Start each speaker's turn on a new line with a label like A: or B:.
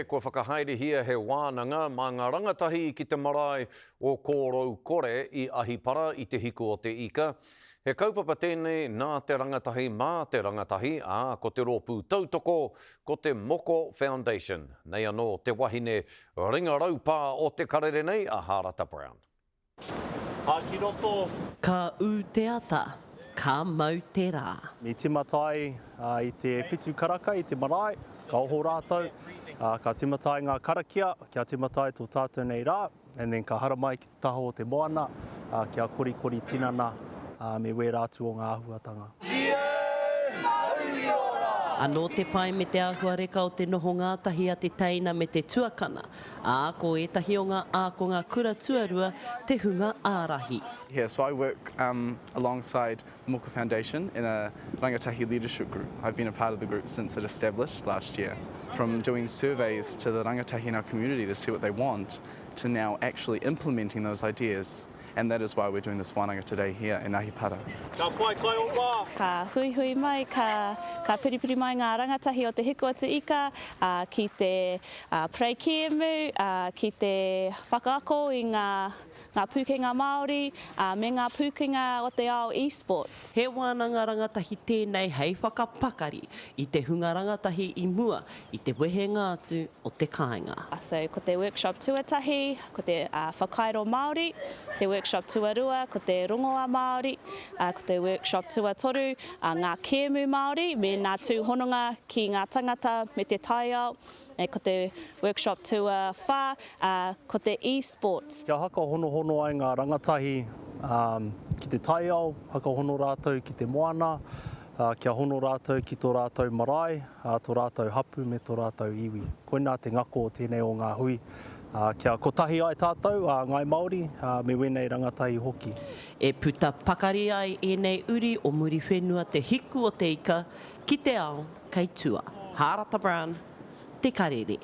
A: Ko whakahaere hia he wānanga mā ngā rangatahi ki te marae o kōrau kore i Ahipara i te hiku o te ika. He kaupapa tēnei nā te rangatahi mā te rangatahi, ko te rōpū tautoko, ko te Moko Foundation. Nei anō te wahine ringarau pā o te karere nei a Harata Brown.
B: Ka u te ata, ka mau te rā.
C: Mi timatai i te whitu karaka i te marae, ka oho rātou, ka timatai ngā karakia, kia timatai tō tātou nei rā, and then ka hara mai ki te taho o te moana, kia korikori tinana me wē rātu o ngā ahuatanga.
B: Anō te pai me te āhua reka o te noho ngātahi a te teina me te tuakana, ko ētahi o ngā ākonga kura tuarua te hunga ārahi.
D: Yeah, so I work alongside the Moko Foundation in a rangatahi leadership group. I've been a part of the group since it established last year. From doing surveys to the rangatahi in our community to see what they want, to now actually implementing those ideas. And that is why we're doing this wānanga today here in Ahipara.
E: Ka hui hui mai, ka piripiri mai ngā rangatahi o te hiku o te ika, ki te prei kiemu, ki te whakaako i ngā pūkenga Māori, me ngā pūkenga o te ao e-sports.
B: He wānanga rangatahi tēnei hei whakapakari i te hunga rangatahi i mua i te wehe ngātu o te kāinga.
E: So ko te workshop tuatahi, ko te whakairo Māori, te workshop tuarua, ko te rongoa Māori, ko te workshop tuatoru, ngā kēmu Māori, me ngā tūhononga ki ngā tangata me te taiao, ko te workshop tua whā, ko te e-sports.
C: Kia haka hono hono ai ngā rangatahi ki te taiao, haka hono rātou ki te moana, kia hono rātou ki tō rātou marae, tō rātou hapu me tō rātou iwi. Koina te ngako o tēnei o ngā hui. Kia kotahi ai tātou, ngai Māori, me wenei rangatahi hoki.
B: E puta pakari ai enei uri o muri whenua te hiku o te ika, ki te ao, kei tua. Harata Brown, te karere.